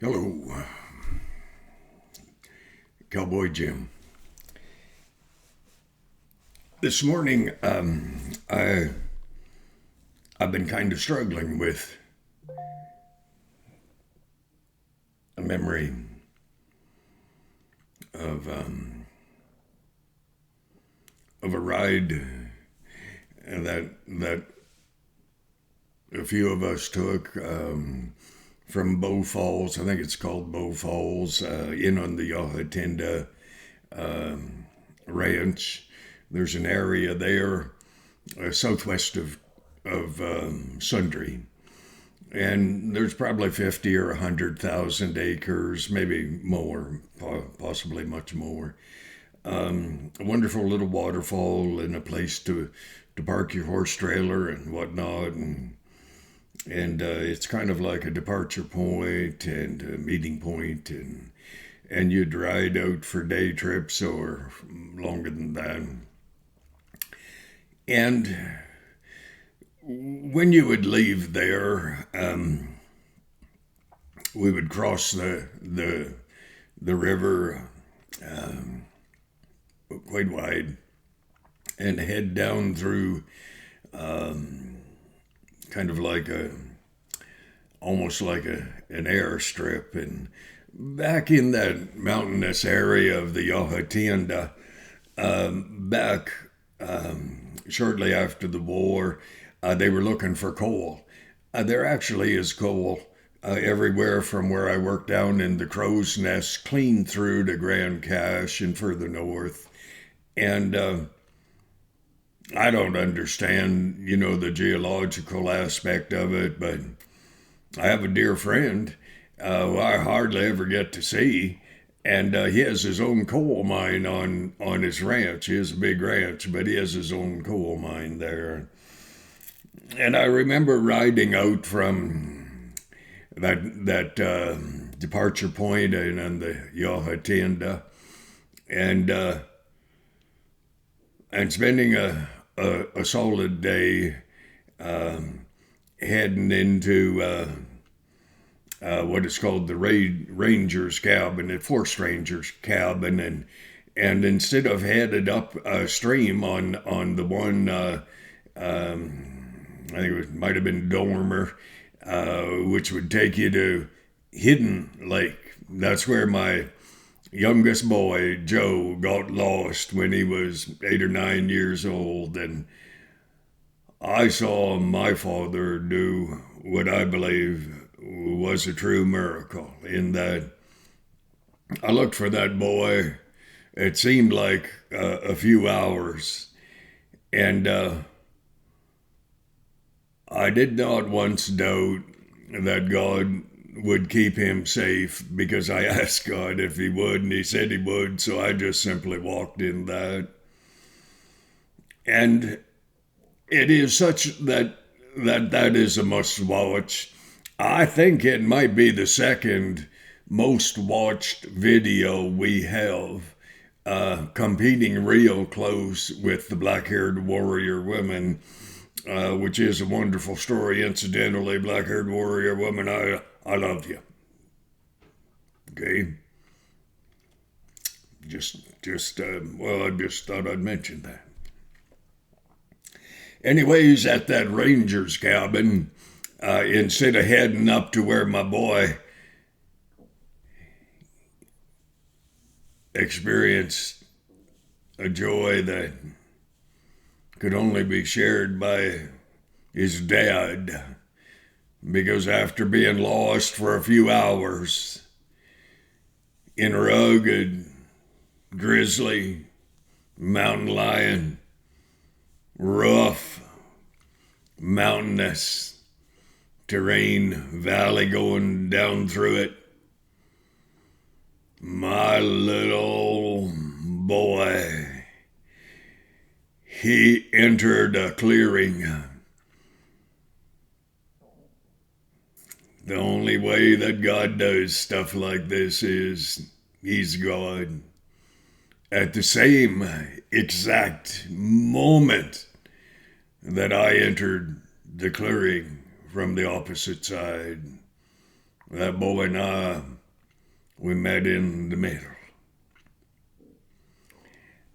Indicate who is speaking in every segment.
Speaker 1: Hello, Cowboy Jim. This morning, I've been kind of struggling with a memory of of a ride that a few of us took from Bow Falls. I think it's called Bow Falls, in on the Yahatinda Ranch. There's an area there southwest of Sundre, and there's probably 50 or 100,000 acres, maybe more, possibly much more. A wonderful little waterfall and a place to park your horse trailer and whatnot, and it's kind of like a departure point and a meeting point, and you'd ride out for day trips or longer than that. And when you would leave there, we would cross the river, quite wide, and head down through kind of like almost like an airstrip, and back in that mountainous area of the Yahatinda, back shortly after the war, they were looking for coal. There actually is coal everywhere from where I work down in the Crow's Nest, clean through to Grand Cache and further north. And I don't understand, the geological aspect of it, but I have a dear friend who I hardly ever get to see, and he has his own coal mine on his ranch. He has a big ranch, but he has his own coal mine there. And I remember riding out from that departure point and on the Yahatinda, and spending a solid day heading into what is called the Ranger's Cabin, the Forest Ranger's Cabin, and instead of headed up stream on the one, I think it might have been Dormer, which would take you to Hidden Lake. That's where my youngest boy, Joe, got lost when he was 8 or 9 years old. And I saw my father do what I believe was a true miracle, in that I looked for that boy. It seemed like a few hours. And I did not once doubt that God would keep him safe, because I asked God if he would, and he said he would, so I just simply walked in that. And it is such that is a must watch. I think it might be the second most watched video we have, competing real close with the Black-Haired Warrior Women, which is a wonderful story. Incidentally, Black-Haired Warrior Woman, I love you. Okay? Well, I just thought I'd mention that. Anyways, at that Ranger's Cabin, instead of heading up to where my boy experienced a joy that could only be shared by his dad, because after being lost for a few hours in rugged, grizzly, mountain lion, rough, mountainous terrain, valley going down through it, my little boy, he entered a clearing. The only way that God does stuff like this is he's God. At the same exact moment that I entered the clearing from the opposite side, That boy and I, we met in the middle.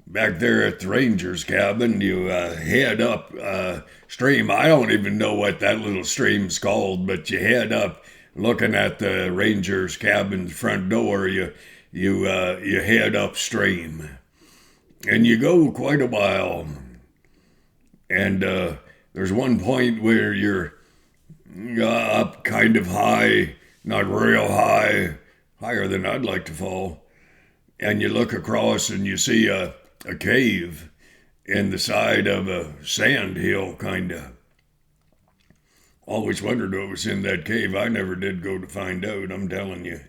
Speaker 1: Back there at the ranger's cabin, you head up stream. I don't even know what that little stream's called, but you head up looking at the ranger's cabin's front door. You head upstream, and you go quite a while. And there's one point where you're up kind of high, not real high, higher than I'd like to fall. And you look across and you see a cave in the side of a sand hill, kind of. Always wondered what was in that cave. I never did go to find out, I'm telling you.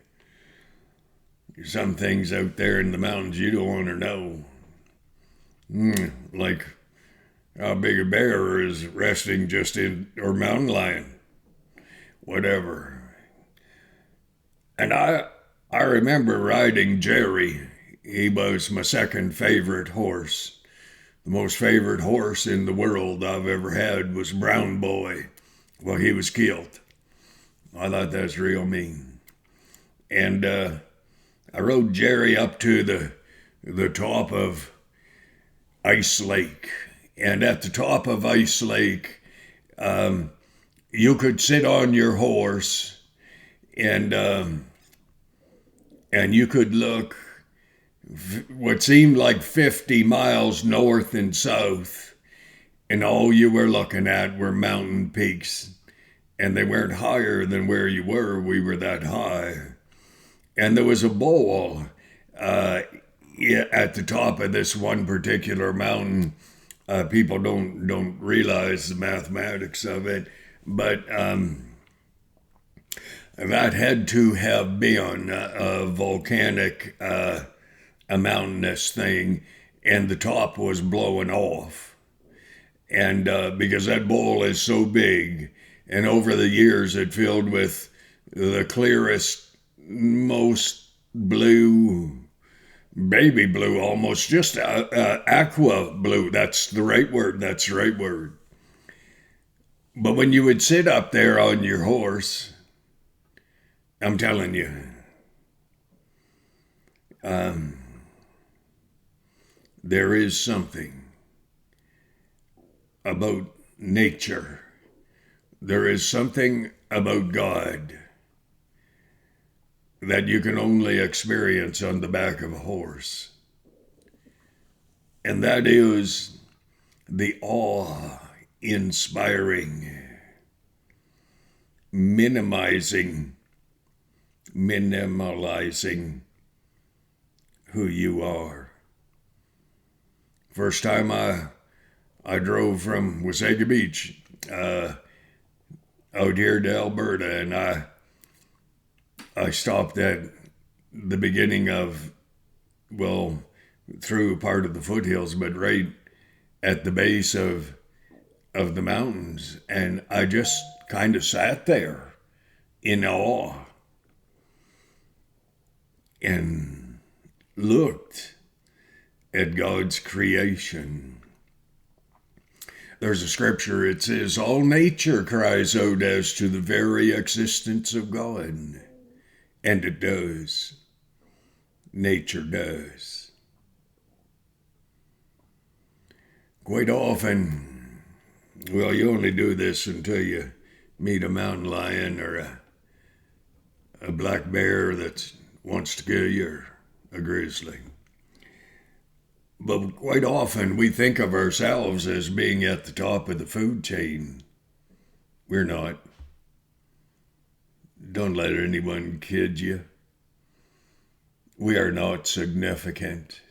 Speaker 1: There's some things out there in the mountains you don't want to know. Like how big a bear is resting just in, or mountain lion, whatever. And I remember riding Jerry. He was my second favorite horse. The most favorite horse in the world I've ever had was Brown Boy. Well, he was killed. I thought that's real mean. And I rode Jerry up to the top of Ice Lake. And at the top of Ice Lake, you could sit on your horse and you could look what seemed like 50 miles north and south, and all you were looking at were mountain peaks, and they weren't higher than where you were. We were that high. And there was a bowl at the top of this one particular mountain. People don't realize the mathematics of it, but that had to have been a volcanic, a mountainous thing, and the top was blowing off. And because that bowl is so big, and over the years it filled with the clearest, most blue, baby blue almost, just aqua blue. That's the right word. That's the right word. But when you would sit up there on your horse, I'm telling you, there is something about nature. There is something about God that you can only experience on the back of a horse. And that is the awe-inspiring, minimalizing who you are. First time I drove from Wasaga Beach out here to Alberta, and I stopped at the beginning of, well, through part of the foothills, but right at the base of the mountains, and I just kind of sat there in awe and looked at God's creation. There's a scripture, it says, all nature cries out as to the very existence of God. And it does. Nature does. Quite often, well, you only do this until you meet a mountain lion or a black bear that wants to kill you, or a grizzly. But quite often we think of ourselves as being at the top of the food chain. We're not. Don't let anyone kid you. We are not significant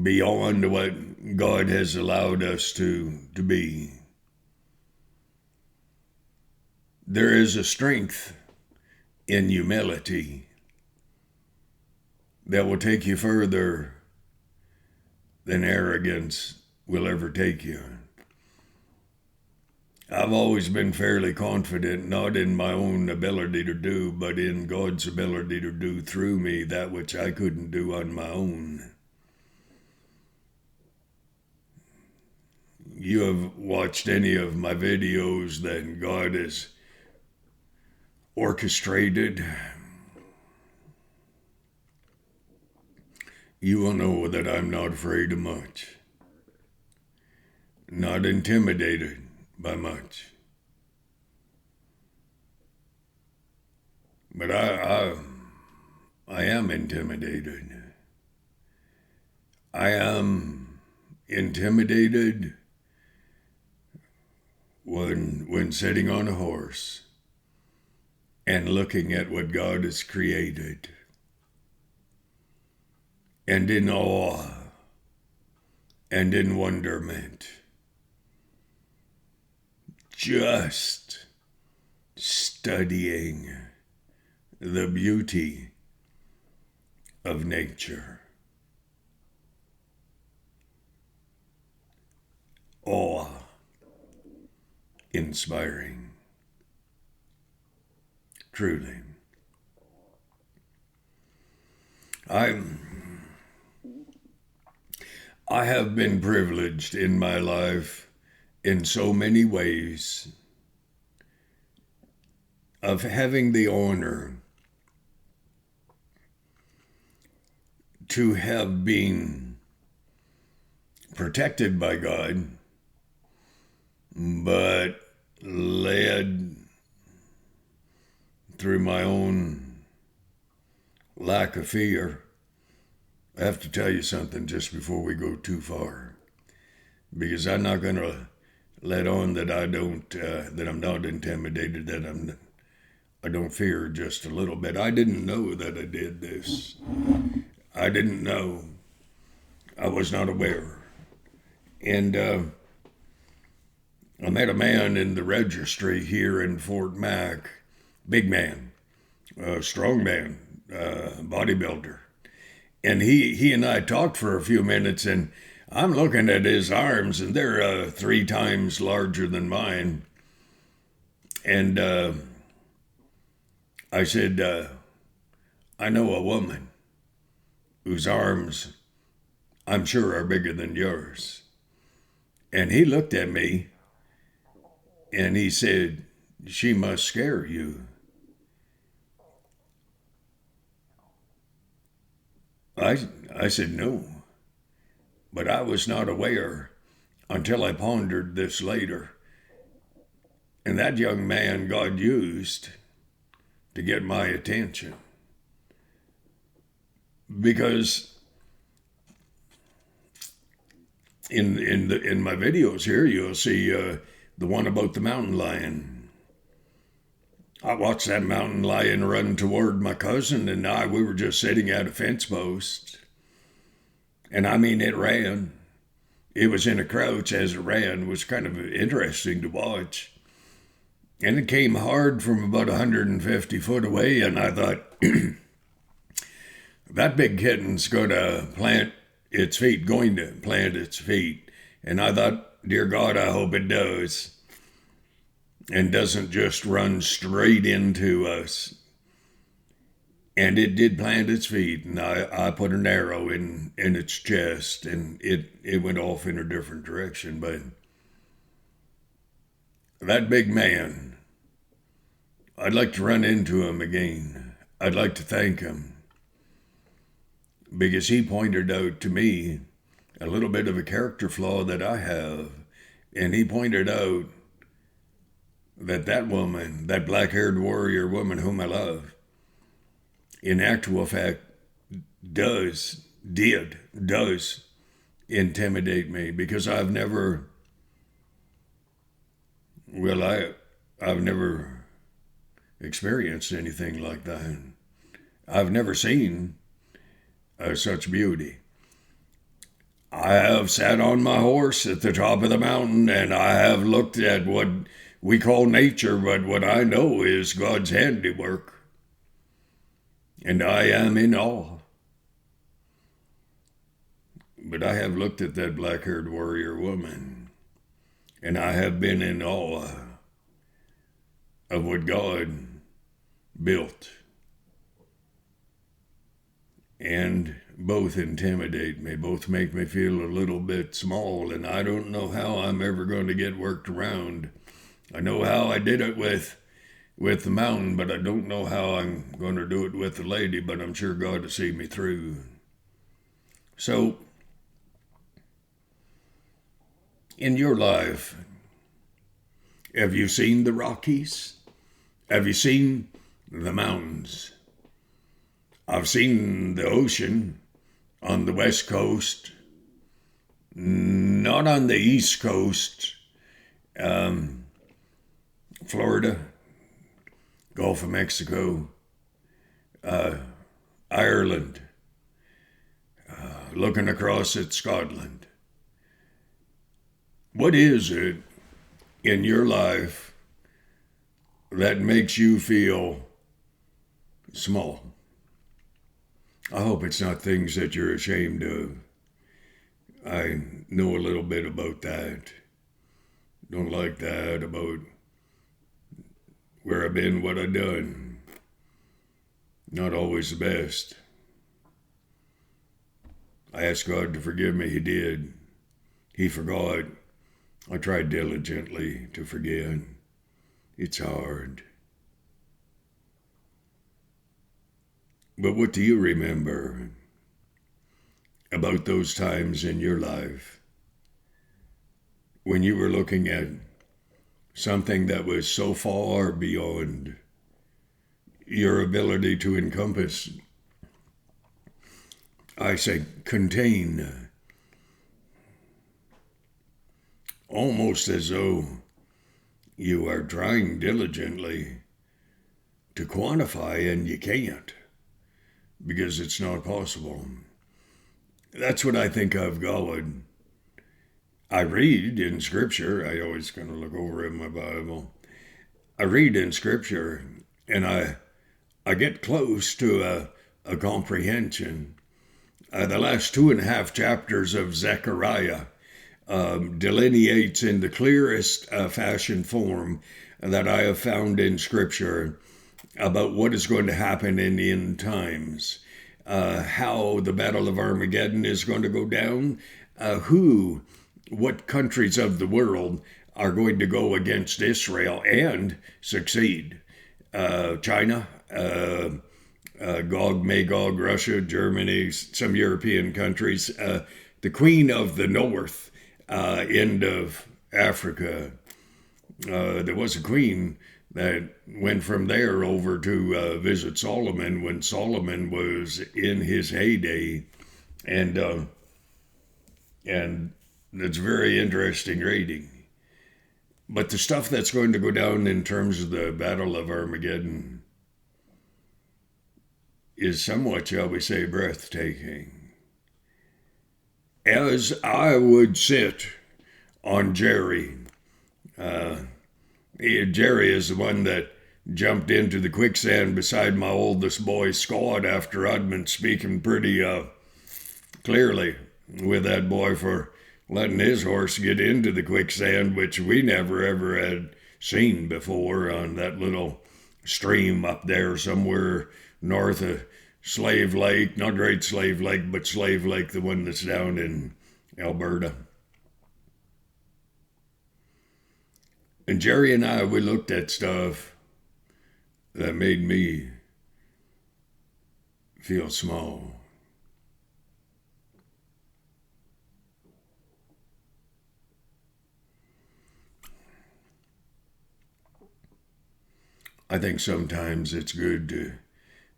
Speaker 1: beyond what God has allowed us to be. There is a strength in humility that will take you further than arrogance will ever take you. I've always been fairly confident, not in my own ability to do, but in God's ability to do through me that which I couldn't do on my own. You have watched any of my videos, then God has orchestrated, you will know that I'm not afraid of much, not intimidated by much. But I am intimidated. I am intimidated when sitting on a horse and looking at what God has created, and in awe and in wonderment, just studying the beauty of nature. Awe-inspiring, truly. I have been privileged in my life in so many ways of having the honor to have been protected by God, but led through my own lack of fear. I have to tell you something just before we go too far, because I'm not going to let on that that I'm not intimidated, that I don't fear just a little bit. I didn't know that I did this. I didn't know. I was not aware. And I met a man in the registry here in Fort Mac, big man, strong man, bodybuilder. And he and I talked for a few minutes, and I'm looking at his arms, and they're 3 times larger than mine. And I said, I know a woman whose arms I'm sure are bigger than yours. And he looked at me and he said, she must scare you. I said, no, but I was not aware until I pondered this later. And that young man God used to get my attention. Because in my videos here, you'll see the one about the mountain lion. I watched that mountain lion run toward my cousin and I. We were just sitting at a fence post. And I mean, it ran. It was in a crouch as it ran. It was kind of interesting to watch. And it came hard from about 150 foot away. And I thought, that big kitten's going to plant its feet. And I thought, dear God, I hope it does. And doesn't just run straight into us. And it did plant its feet, and I put an arrow in its chest, and it went off in a different direction. But that big man, I'd like to run into him again. I'd like to thank him, because he pointed out to me a little bit of a character flaw that I have. And he pointed out that woman, that black-haired warrior woman whom I love, in actual fact, does intimidate me, because I've never experienced anything like that. I've never seen such beauty. I have sat on my horse at the top of the mountain, and I have looked at what we call nature, but what I know is God's handiwork. And I am in awe. But I have looked at that black-haired warrior woman, and I have been in awe of what God built. And both intimidate me, both make me feel a little bit small, and I don't know how I'm ever going to get worked around. I know how I did it with with the mountain, but I don't know how I'm going to do it with the lady, but I'm sure God will see me through. So, in your life, have you seen the Rockies? Have you seen the mountains? I've seen the ocean on the West Coast, not on the East Coast, Florida, Gulf of Mexico, Ireland, looking across at Scotland. What is it in your life that makes you feel small? I hope it's not things that you're ashamed of. I know a little bit about that. Don't like that about where I've been, what I've done. Not always the best. I asked God to forgive me. He did. He forgot. I tried diligently to forget. It's hard. But what do you remember about those times in your life when you were looking at something that was so far beyond your ability to encompass, I say contain, almost as though you are trying diligently to quantify and you can't because it's not possible. That's what I think of God. I read in Scripture, I always kind of look over in my Bible. I read in Scripture and I get close to a comprehension. The last 2.5 chapters of Zechariah delineates in the clearest fashion form that I have found in Scripture about what is going to happen in the end times, how the Battle of Armageddon is going to go down, what countries of the world are going to go against Israel and succeed. China, Gog, Magog, Russia, Germany, some European countries, the Queen of the North, end of Africa. There was a queen that went from there over to visit Solomon when Solomon was in his heyday, and it's very interesting reading. But the stuff that's going to go down in terms of the Battle of Armageddon is somewhat, shall we say, breathtaking. As I would sit on Jerry, Jerry is the one that jumped into the quicksand beside my oldest boy, Scott, after I'd been speaking pretty clearly with that boy for letting his horse get into the quicksand, which we never ever had seen before on that little stream up there somewhere north of Slave Lake, not Great Slave Lake, but Slave Lake, the one that's down in Alberta. And Jerry and I, we looked at stuff that made me feel small. I think sometimes it's good to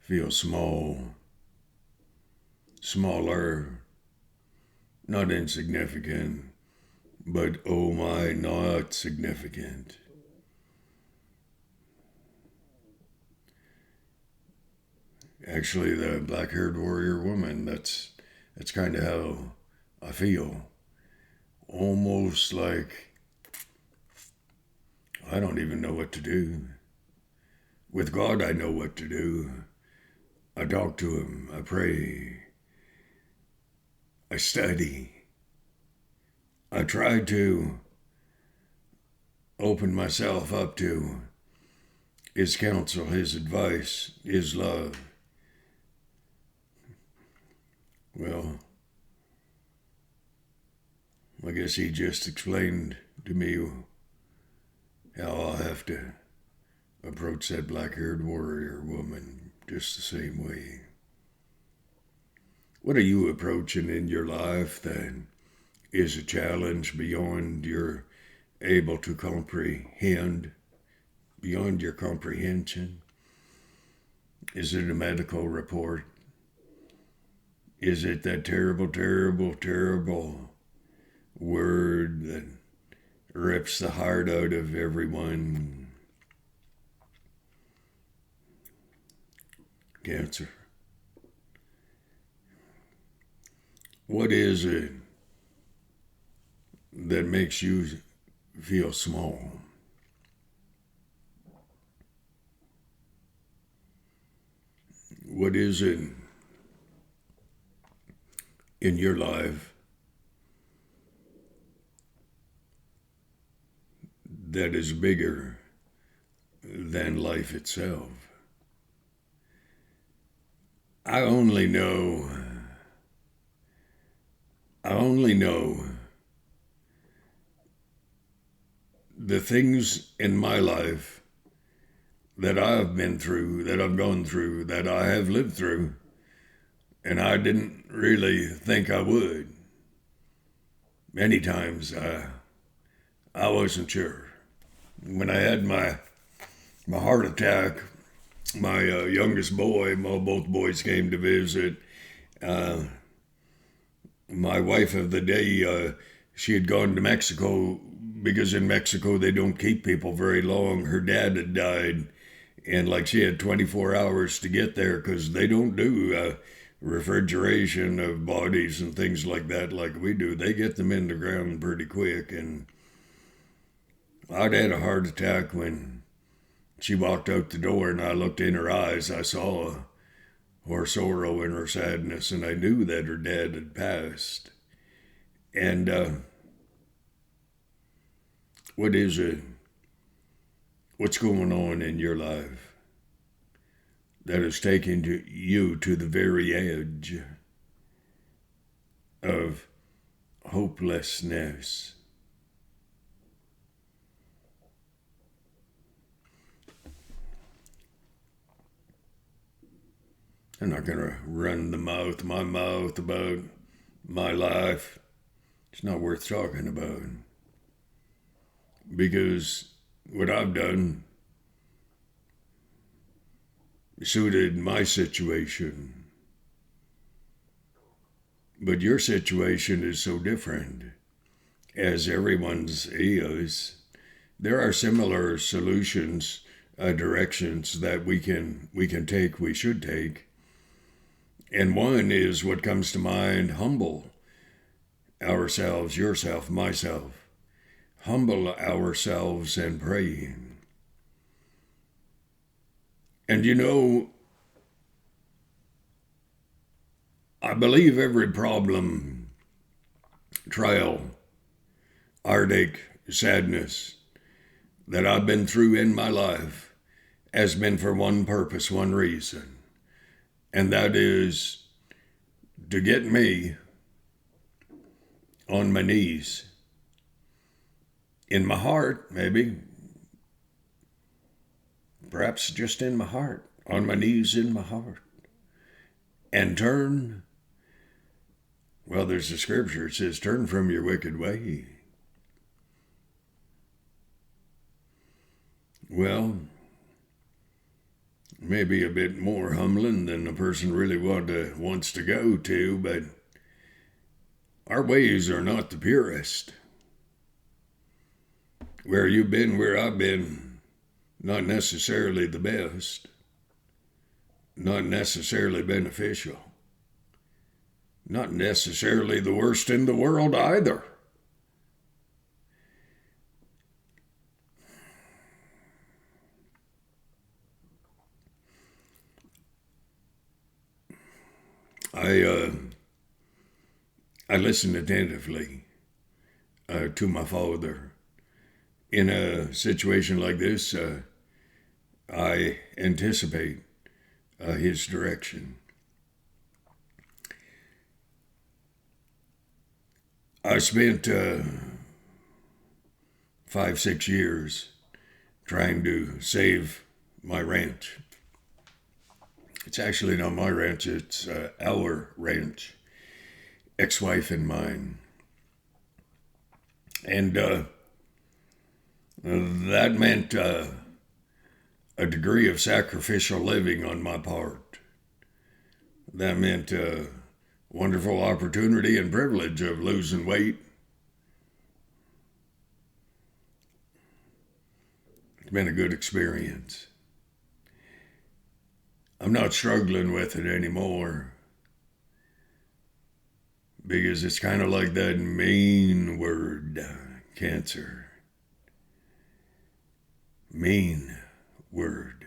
Speaker 1: feel small, smaller, not insignificant, but oh my, not significant. Actually, the black-haired warrior woman, that's kind of how I feel. Almost like I don't even know what to do. With God, I know what to do. I talk to Him, I pray, I study. I try to open myself up to His counsel, His advice, His love. Well, I guess He just explained to me how I'll have to approach that black-haired warrior woman just the same way. What are you approaching in your life that is a challenge beyond your able to comprehend, beyond your comprehension? Is it a medical report? Is it that terrible, terrible, terrible word that rips the heart out of everyone? Cancer. What is it that makes you feel small? What is it in your life that is bigger than life itself? I only know the things in my life that I've been through, that I've gone through, that I have lived through, and I didn't really think I would. Many times I wasn't sure. When I had my heart attack, my youngest boy, both boys came to visit. My wife of the day, she had gone to Mexico because in Mexico they don't keep people very long. Her dad had died, and like she had 24 hours to get there because they don't do refrigeration of bodies and things like that like we do. They get them in the ground pretty quick, and I'd had a heart attack when she walked out the door, and I looked in her eyes. I saw her sorrow and her sadness, and I knew that her dad had passed. And what is it? What's going on in your life that has taken you to the very edge of hopelessness? I'm not going to run my mouth about my life. It's not worth talking about. Because what I've done suited my situation. But your situation is so different, as everyone's is. There are similar solutions, directions that we can take, we should take. And one is what comes to mind: humble ourselves, yourself, myself. Humble ourselves and pray. And you know, I believe every problem, trial, heartache, sadness that I've been through in my life has been for one purpose, one reason. And that is to get me on my knees. In my heart, maybe. Perhaps just in my heart. On my knees in my heart. And turn. Well, there's a scripture. It says, turn from your wicked way. Well, maybe a bit more humbling than a person really wants to go to, but our ways are not the purest. Where you've been, where I've been, not necessarily the best, not necessarily beneficial, not necessarily the worst in the world either. I listened attentively to my father. In a situation like this, I anticipate his direction. I spent 5-6 years trying to save my ranch. It's actually not my ranch, it's our ranch, ex-wife and mine. And that meant a degree of sacrificial living on my part. That meant a wonderful opportunity and privilege of losing weight. It's been a good experience. I'm not struggling with it anymore because it's kind of like that main word, cancer. Main word.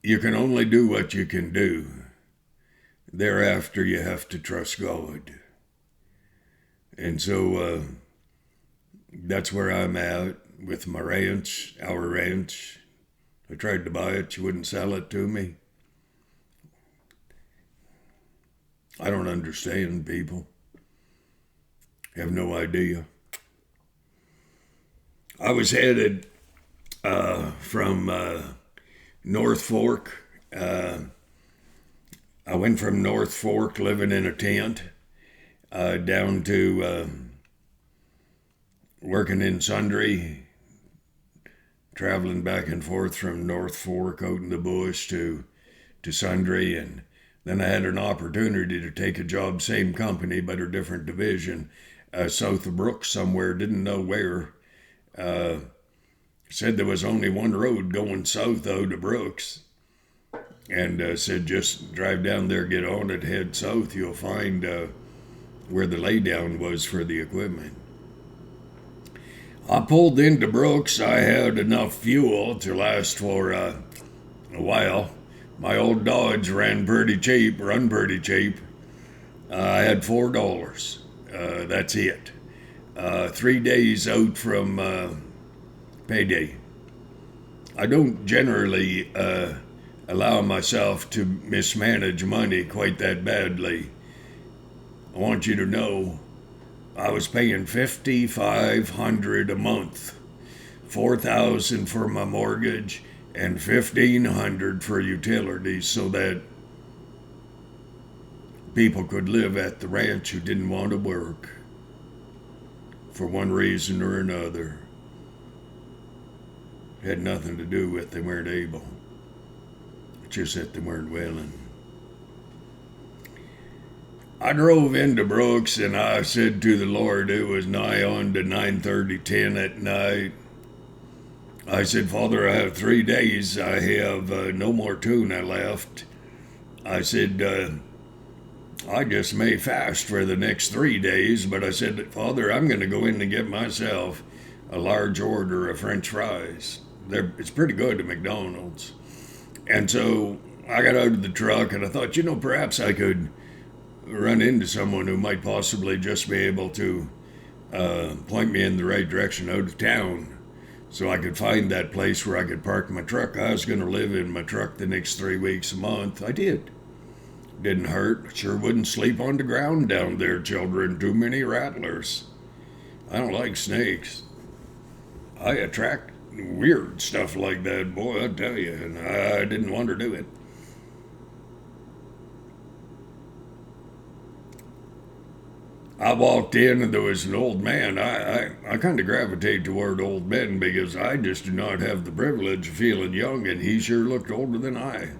Speaker 1: You can only do what you can do. Thereafter, you have to trust God. And so that's where I'm at with my ranch, our ranch. I tried to buy it. She wouldn't sell it to me. I don't understand people. I have no idea. I was headed from North Fork. I went from North Fork, living in a tent, down to working in Sundre, traveling back and forth from North Fork out in the bush to Sundre, and then I had an opportunity to take a job, same company but a different division, south of Brooks somewhere, didn't know where. Said there was only one road going south out of Brooks, and said just drive down there, get on it, head south, you'll find where the laydown was for the equipment. I pulled into Brooks. I had enough fuel to last for a while. My old Dodge run pretty cheap. I had $4. That's it. 3 days out from payday. I don't generally allow myself to mismanage money quite that badly. I want you to know I was paying $5,500 a month, $4,000 for my mortgage, and $1,500 for utilities, so that people could live at the ranch who didn't want to work for one reason or another. It had nothing to do with they weren't able. It's just that they weren't willing. I drove into Brooks and I said to the Lord, it was nigh on to 9:30, 10 at night. I said, Father, I have 3 days. I have no more tuna left. I said, I just may fast for the next 3 days, but I said, Father, I'm going to go in and get myself a large order of French fries. It's pretty good at McDonald's. And so I got out of the truck and I thought, perhaps I could run into someone who might possibly just be able to point me in the right direction out of town so I could find that place where I could park my truck. I was going to live in my truck the next 3 weeks a month. I did. Didn't hurt. Sure wouldn't sleep on the ground down there, children. Too many rattlers. I don't like snakes. I attract weird stuff like that, boy, I tell you, and I didn't want to do it. I walked in and there was an old man. I kind of gravitate toward old men because I just do not have the privilege of feeling young, and he sure looked older than I.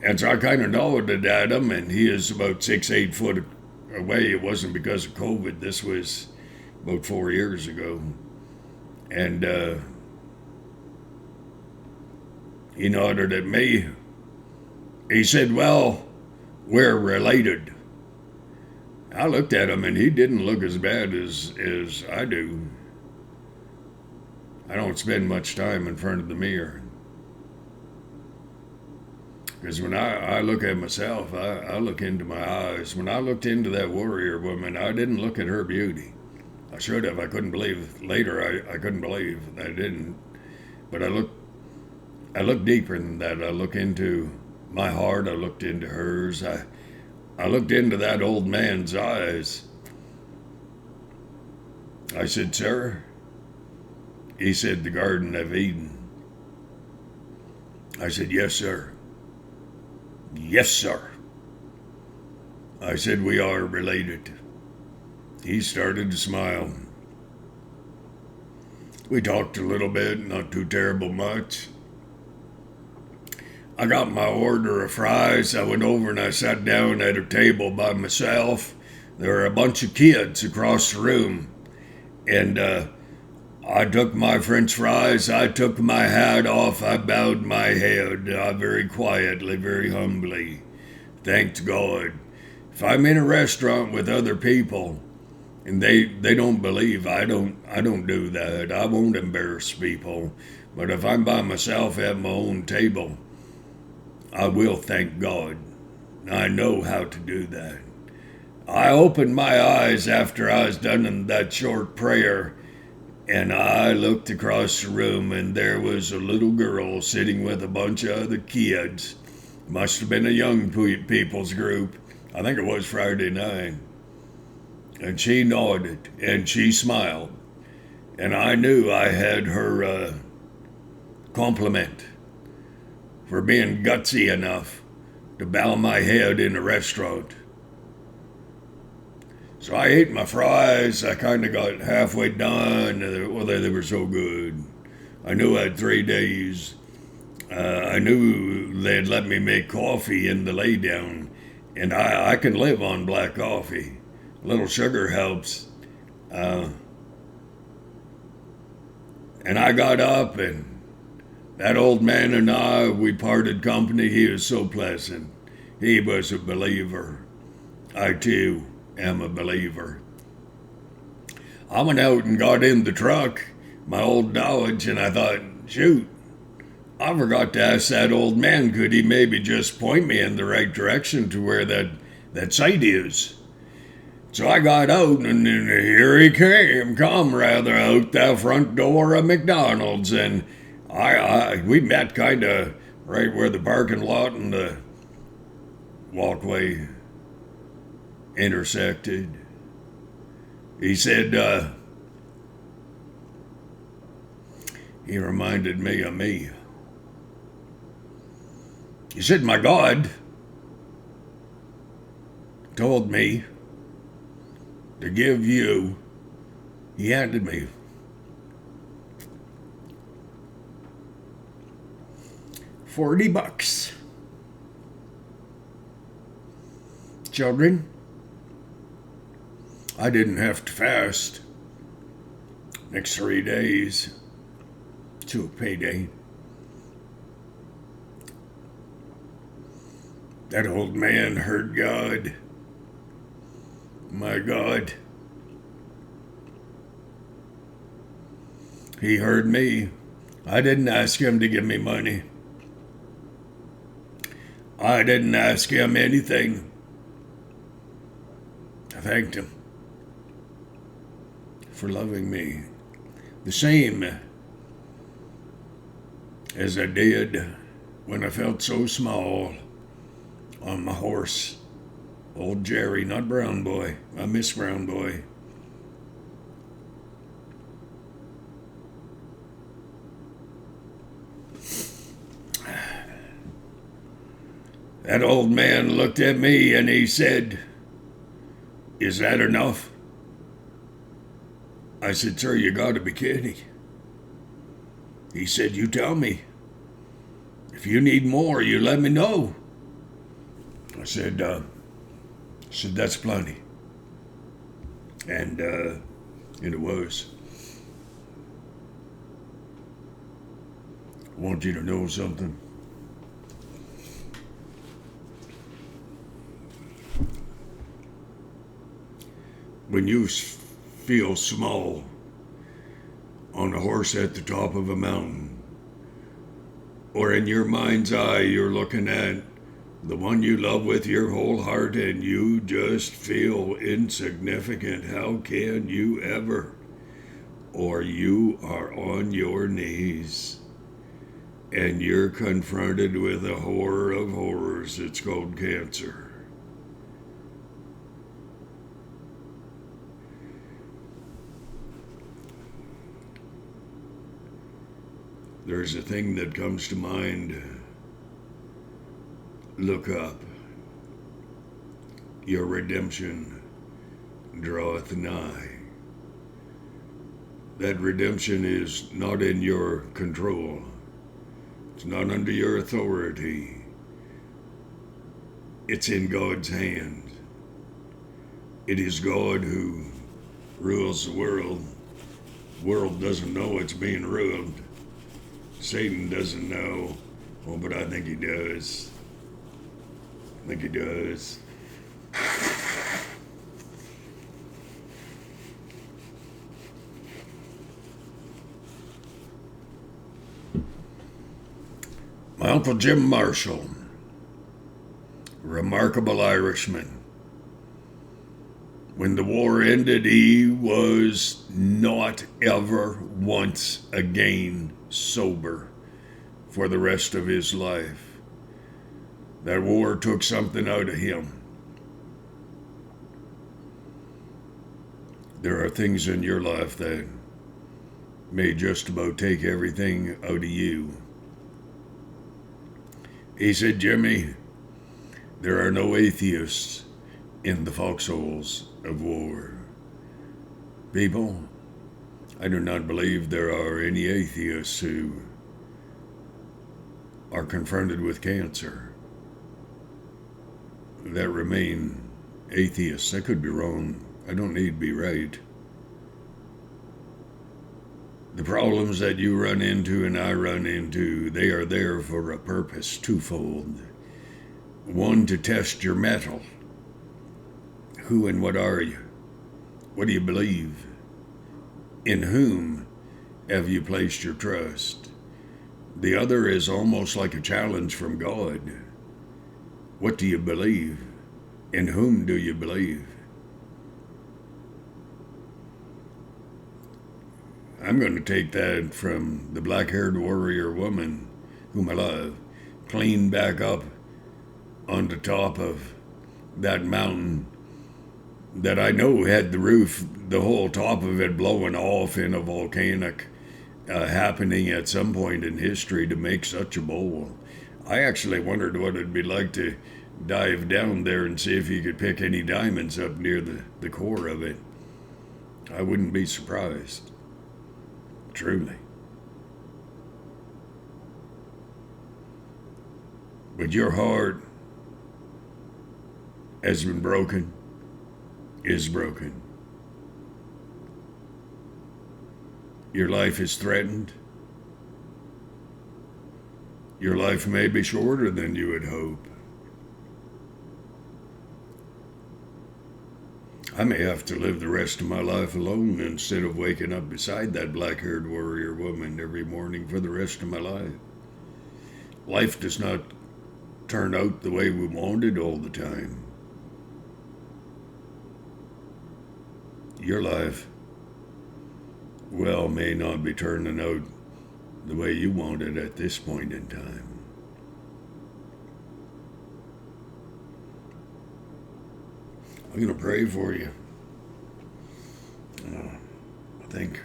Speaker 1: And so I kind of nodded at him, and he is about 6-8 foot away. It wasn't because of COVID. This was about 4 years ago. And he nodded at me. He said, well, we're related. I looked at him, and he didn't look as bad as I do. I don't spend much time in front of the mirror. Because when I look at myself, I look into my eyes. When I looked into that warrior woman, I didn't look at her beauty. I should have. I couldn't believe. Later, I couldn't believe I didn't. But I looked deeper than that. I looked into my heart. I looked into hers. I looked into that old man's eyes. I said, sir? He said, the Garden of Eden. I said, "Yes, sir." "Yes, sir." I said, "We are related." He started to smile. We talked a little bit, not too terrible much. I got my order of fries. I went over and I sat down at a table by myself. There were a bunch of kids across the room. And I took my french fries. I took my hat off. I bowed my head very quietly, very humbly. Thanked God. If I'm in a restaurant with other people and they don't believe, I don't do that. I won't embarrass people. But if I'm by myself at my own table, I will thank God. I know how to do that. I opened my eyes after I was done in that short prayer, and I looked across the room, and there was a little girl sitting with a bunch of other kids. Must have been a young people's group. I think it was Friday night. And she nodded, and she smiled. And I knew I had her compliment for being gutsy enough to bow my head in a restaurant. So I ate my fries. I kind of got halfway done. Well, they were so good. I knew I had 3 days. I knew they'd let me make coffee in the laydown, and I can live on black coffee. A little sugar helps. And I got up, and that old man and I, we parted company. He was so pleasant. He was a believer. I, too, am a believer. I went out and got in the truck, my old Dodge, and I thought, shoot, I forgot to ask that old man, could he maybe just point me in the right direction to where that site is? So I got out, and here he come rather, out the front door of McDonald's, and we met kind of right where the parking lot and the walkway intersected. He said, he reminded me of me. He said, my God told me to give you, he handed me $40. Children, I didn't have to fast next 3 days to a payday. That old man heard God. My God. He heard me. I didn't ask him to give me money. I didn't ask him anything. I thanked him for loving me. The same as I did when I felt so small on my horse. Old Jerry, not Brown Boy. I miss Brown Boy. That old man looked at me and he said, is that enough? I said, sir, you gotta be kidding. He said, you tell me. If you need more, you let me know. I said, that's plenty. And it was. I want you to know something. When you feel small on a horse at the top of a mountain, or in your mind's eye, you're looking at the one you love with your whole heart and you just feel insignificant, how can you ever? Or you are on your knees and you're confronted with a horror of horrors. It's called cancer. There's a thing that comes to mind Look up, your redemption draweth nigh. That redemption is not in your control. It's not under your authority. It's in God's hand. It is God who rules the world. The world doesn't know it's being ruled. Satan doesn't know. Oh, but I think he does. I think he does. My Uncle Jim Marshall, remarkable Irishman. When the war ended, he was not ever once again sober for the rest of his life. That war took something out of him. There are things in your life that may just about take everything out of you. He said, Jimmy, there are no atheists in the foxholes of war. People, I do not believe there are any atheists who are confronted with cancer that remain atheists. I could be wrong. I don't need to be right. The problems that you run into and I run into, they are there for a purpose, twofold. One, to test your mettle. Who and what are you? What do you believe? In whom have you placed your trust? The other is almost like a challenge from God. What do you believe? In whom do you believe? I'm going to take that from the black-haired warrior woman whom I love, clean back up on the top of that mountain that I know had the roof, the whole top of it blowing off in a volcanic happening at some point in history to make such a bowl. I actually wondered what it'd be like to dive down there and see if you could pick any diamonds up near the core of it. I wouldn't be surprised. Truly. But your heart has been broken, is broken. Your life is threatened. Your life may be shorter than you would hope. I may have to live the rest of my life alone instead of waking up beside that black-haired warrior woman every morning for the rest of my life. Life does not turn out the way we want it all the time. Your life, well, may not be turning out the way you want it at this point in time. I'm going to pray for you. I think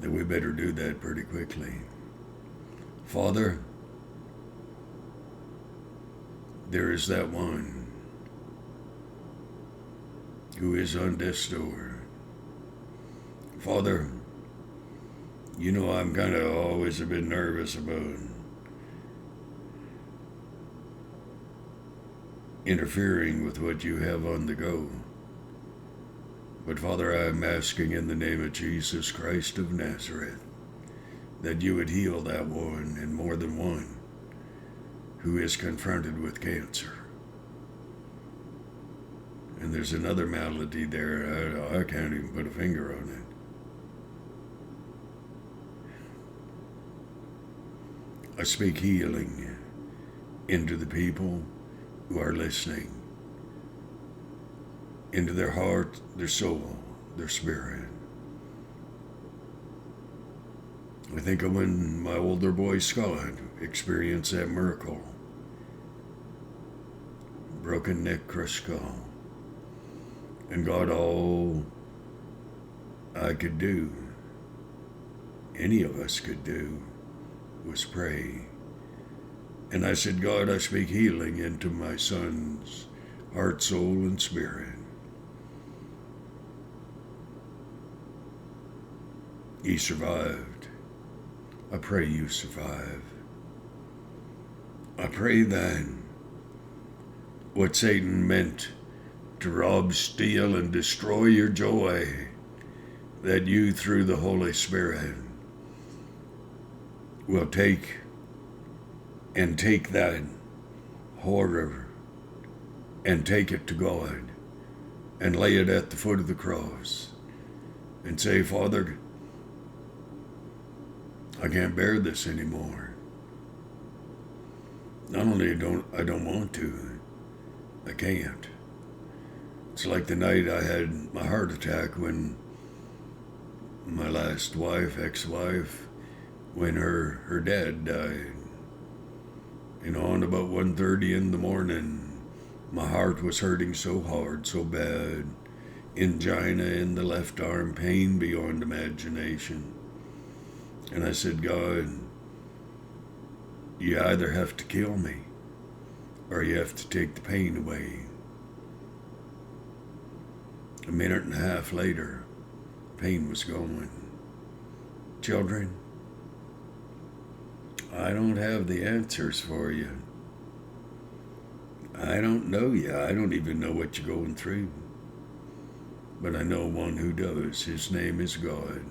Speaker 1: that we better do that pretty quickly. Father, there is that one who is on death's door. Father, you know I'm kind of always a bit nervous about interfering with what you have on the go. But Father, I am asking in the name of Jesus Christ of Nazareth that you would heal that one and more than one who is confronted with cancer. And there's another malady there. I can't even put a finger on it. I speak healing into the people who are listening, into their heart, their soul, their spirit. I think of when my older boy Scott experienced that miracle. Broken neck, crushed skull. And God, all I could do, any of us could do, was pray. And I said, God, I speak healing into my son's heart, soul, and spirit. He survived. I pray you survive. I pray that what Satan meant to rob, steal, and destroy your joy, that you, through the Holy Spirit, will take that horror and take it to God and lay it at the foot of the cross and say, Father, I can't bear this anymore. Not only I don't want to, I can't. It's like the night I had my heart attack when my last wife, ex-wife, when her dad died. You know, and about 1:30 in the morning, my heart was hurting so hard, so bad. Angina in the left arm, pain beyond imagination. And I said, God, you either have to kill me or you have to take the pain away. A minute and a half later, pain was gone. Children, I don't have the answers for you. I don't know you. I don't even know what you're going through. But I know one who does. His name is God.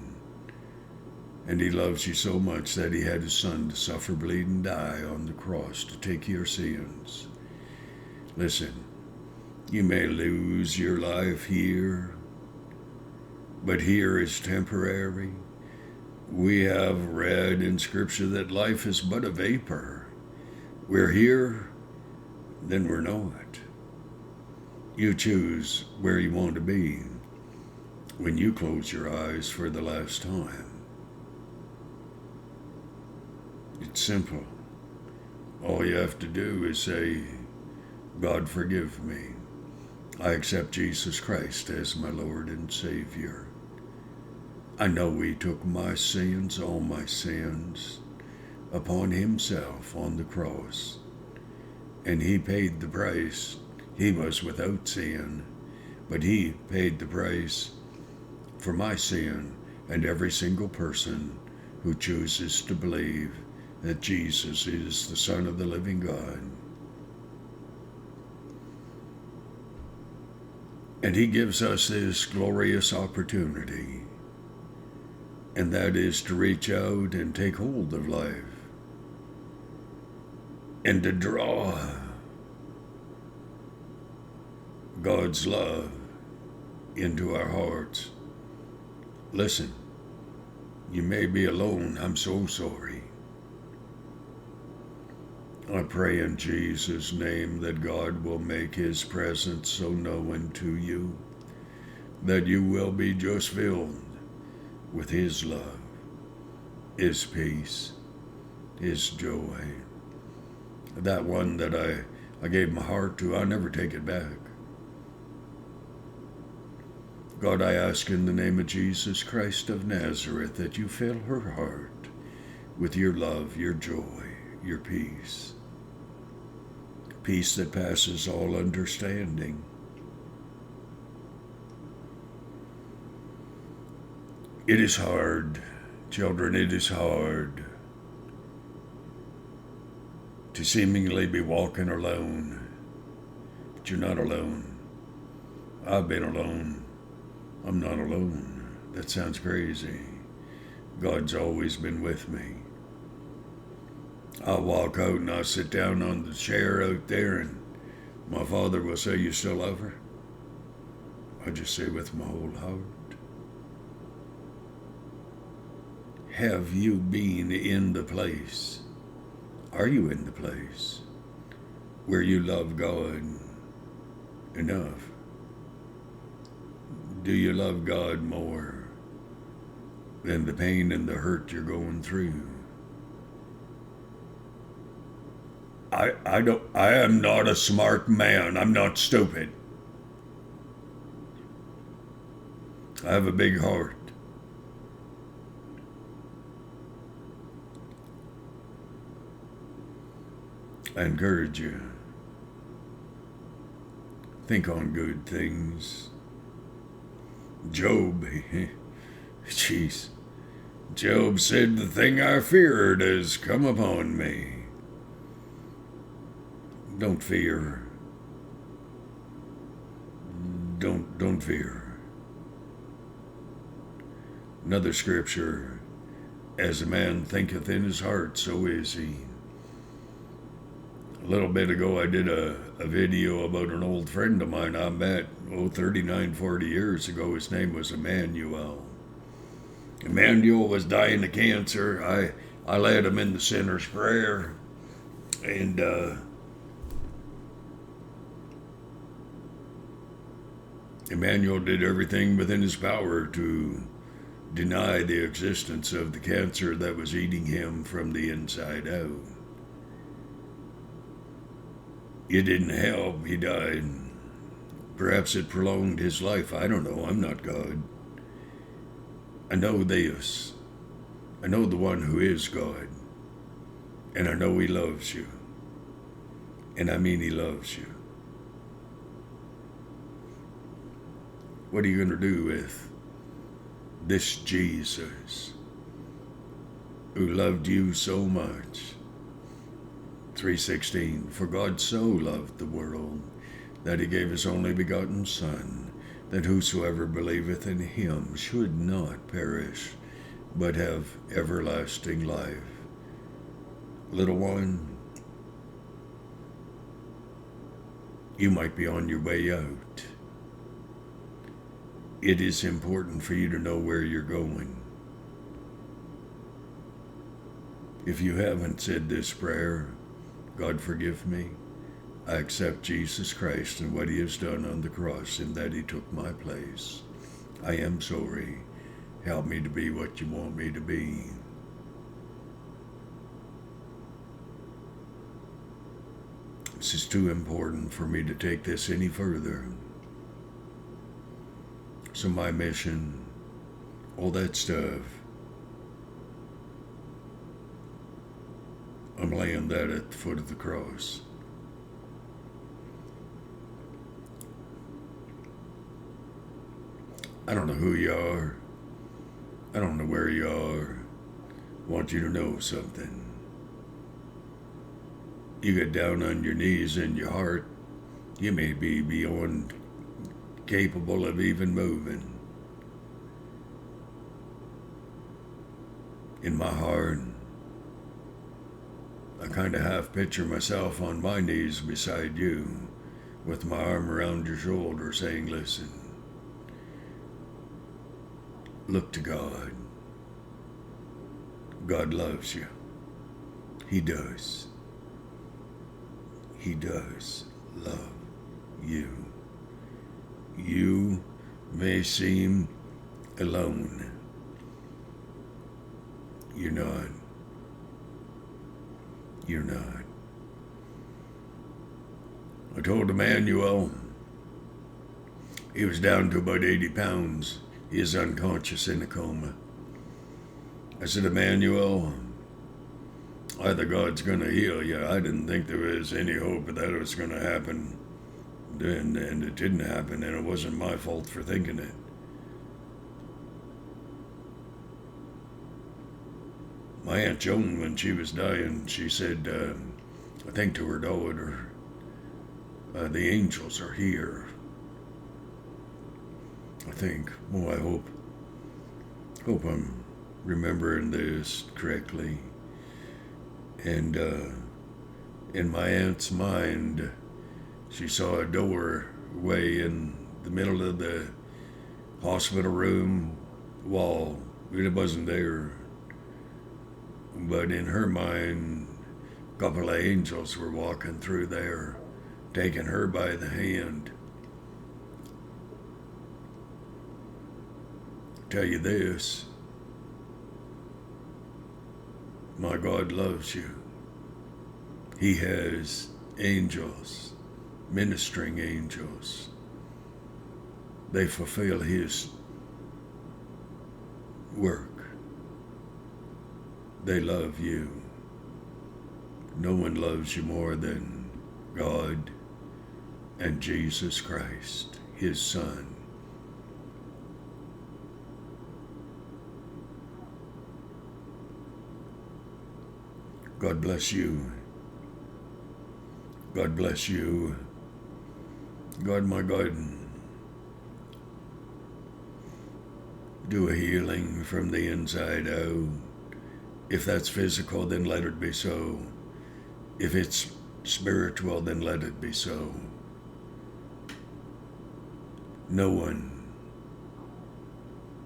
Speaker 1: And he loves you so much that he had his son to suffer, bleed, and die on the cross to take your sins. Listen, you may lose your life here, but here is temporary. We have read in Scripture that life is but a vapor. We're here, then we're not. You choose where you want to be when you close your eyes for the last time. It's simple. All you have to do is say, God, forgive me. I accept Jesus Christ as my Lord and Savior. I know he took my sins, all my sins, upon himself on the cross. And he paid the price. He was without sin, but he paid the price for my sin and every single person who chooses to believe that Jesus is the Son of the living God. And he gives us this glorious opportunity, and that is to reach out and take hold of life and to draw God's love into our hearts. Listen, you may be alone. I'm so sorry. I pray in Jesus' name that God will make his presence so known to you that you will be just filled with his love, his peace, his joy. That one that I gave my heart to, I'll never take it back. God, I ask in the name of Jesus Christ of Nazareth that you fill her heart with your love, your joy, your peace. Peace that passes all understanding. It is hard, children, it is hard to seemingly be walking alone, but you're not alone. I've been alone. I'm not alone. That sounds crazy. God's always been with me. I'll walk out and I'll sit down on the chair out there and my father will say, you still love her? I just say with my whole heart. Have you been in the place? Are you in the place where you love God enough? Do you love God more than the pain and the hurt you're going through? I am not a smart man. I'm not stupid. I have a big heart. I encourage you, think on good things. Job, jeez, Job said, "The thing I feared has come upon me." Don't fear. Don't fear. Another scripture, as a man thinketh in his heart, so is he. A little bit ago, I did a video about an old friend of mine I met, 39, 40 years ago. His name was Emmanuel. Emmanuel was dying of cancer. I led him in the sinner's prayer. And Emmanuel did everything within his power to deny the existence of the cancer that was eating him from the inside out. It didn't help. He died. Perhaps it prolonged his life. I don't know. I'm not God. I know this. I know the one who is God. And I know he loves you. And I mean he loves you. What are you going to do with this Jesus who loved you so much? 3:16, for God so loved the world that he gave his only begotten Son, that whosoever believeth in him should not perish, but have everlasting life. Little one, you might be on your way out. It is important for you to know where you're going. If you haven't said this prayer, God forgive me, I accept Jesus Christ and what he has done on the cross, in that he took my place. I am sorry. Help me to be what you want me to be. This is too important for me to take this any further. So my mission, all that stuff, I'm laying that at the foot of the cross. I don't know who you are. I don't know where you are. I want you to know something. You get down on your knees in your heart, you may be beyond capable of even moving. In my heart, I kind of half picture myself on my knees beside you, with my arm around your shoulder, saying, listen, look to God. God loves you. He does. He does love you. You may seem alone. You're not. You're not. I told Emmanuel, he was down to about 80 pounds. He is unconscious in a coma. I said, Emmanuel, either God's going to heal you. I didn't think there was any hope that it was going to happen. And it didn't happen, and it wasn't my fault for thinking it. My Aunt Joan, when she was dying, she said, I think to her daughter, the angels are here. I think, I hope I'm remembering this correctly. And in my aunt's mind, she saw a doorway in the middle of the hospital room wall. It wasn't there. But in her mind, a couple of angels were walking through there, taking her by the hand. Tell you this, my God loves you. He has angels, ministering angels. They fulfill his work. They love you. No one loves you more than God and Jesus Christ, his Son. God bless you. God bless you. God, my God, do a healing from the inside out. If that's physical, then let it be so. If it's spiritual, then let it be so. No one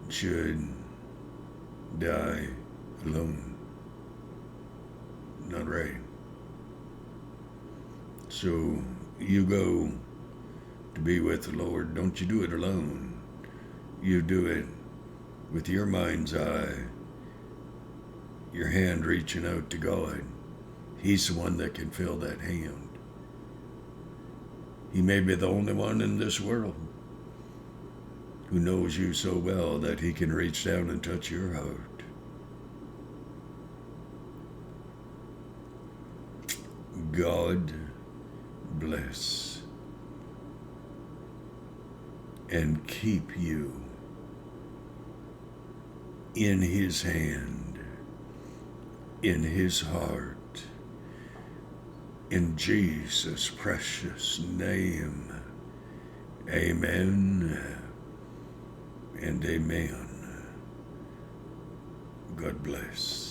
Speaker 1: should die alone. Not right. So you go to be with the Lord. Don't you do it alone. You do it with your mind's eye, your hand reaching out to God. He's the one that can fill that hand. He may be the only one in this world who knows you so well that he can reach down and touch your heart. God bless and keep you in his hand, in his heart, in Jesus' precious name. Amen and amen. God bless.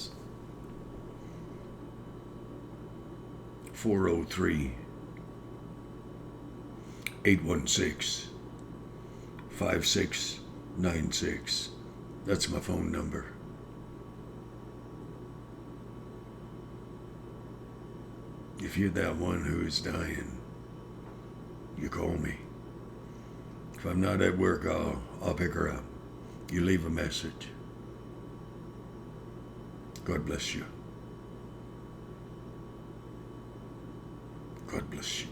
Speaker 1: 403-816-5696. That's my phone number. If you're that one who is dying, you call me. If I'm not at work, I'll pick her up. You leave a message. God bless you. God bless you.